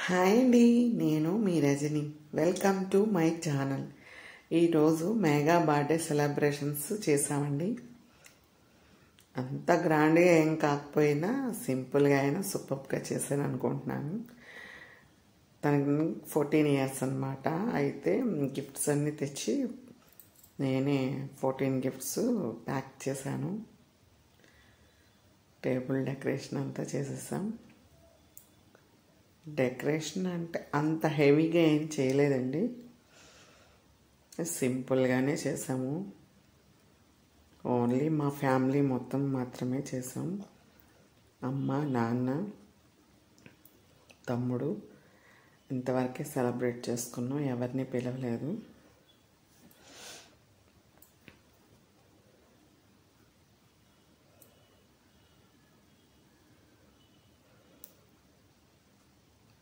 Hi అండి, నేను మీ Rajani. Welcome to my channel. ఈరోజు మెగా బర్త్డే సెలబ్రేషన్స్ చేసామండి. అంత గ్రాండ్గా ఏం కాకపోయినా సింపుల్గా అయినా సూపర్గా చేశాను అనుకుంటున్నాను. తనకి 14 years అన్నమాట. అయితే గిఫ్ట్స్ అన్నీ తెచ్చి నేనే 14 గిఫ్ట్స్ ప్యాక్ చేశాను. టేబుల్ డెకరేషన్ అంతా చేసేసాం. డెకరేషన్ అంటే అంత హెవీగా ఏం చేయలేదండి, సింపుల్గానే చేసాము. ఓన్లీ మా ఫ్యామిలీ మొత్తం మాత్రమే చేసాం. అమ్మ, నాన్న, తమ్ముడు ఇంతవరకే సెలబ్రేట్ చేసుకున్నాం. ఎవరిని పిలవలేదు.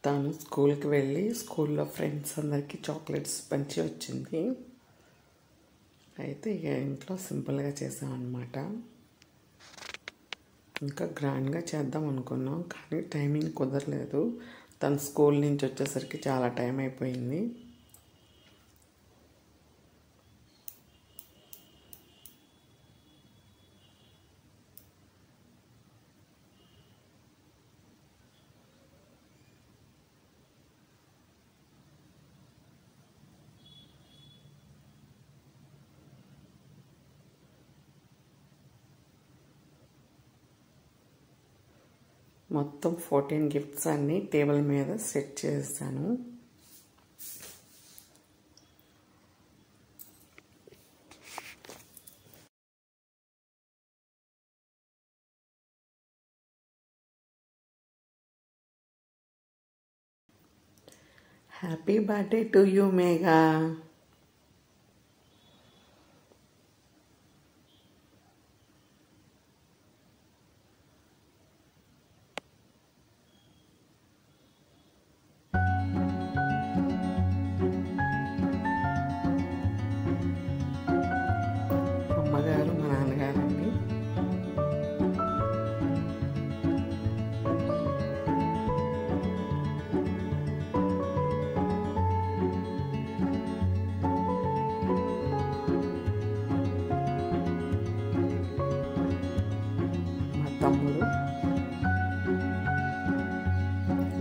తను స్కూల్కి వెళ్ళి స్కూల్లో ఫ్రెండ్స్ అందరికీ చాక్లెట్స్ పంచి వచ్చింది. అయితే ఇక ఇంట్లో సింపుల్గా చేసామన్నమాట. ఇంకా గ్రాండ్గా చేద్దాం అనుకున్నాం, కానీ టైమింగ్ కుదరలేదు. తను స్కూల్ నుంచి వచ్చేసరికి చాలా టైం అయిపోయింది. మొత్తం 14 గిఫ్ట్స్ అన్నీ టేబుల్ మీద సెట్ చేశాను. Happy birthday to you Megha. అమ్మగారు, మా నాన్నగారండి. మా తమ్ముడు,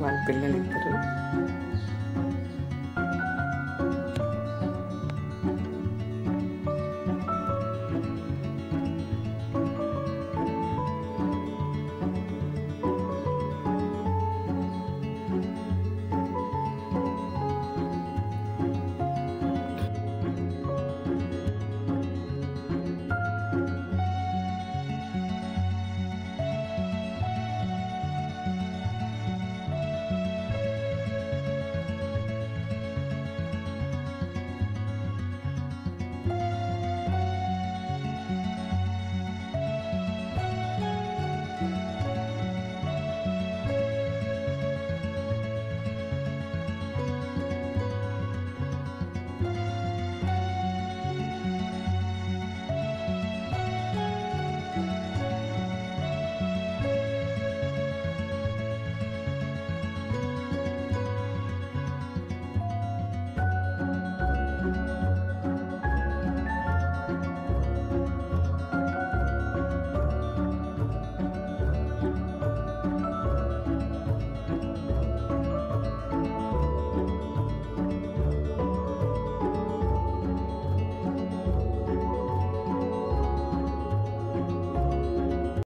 వాళ్ళ పిల్లలిద్దరు.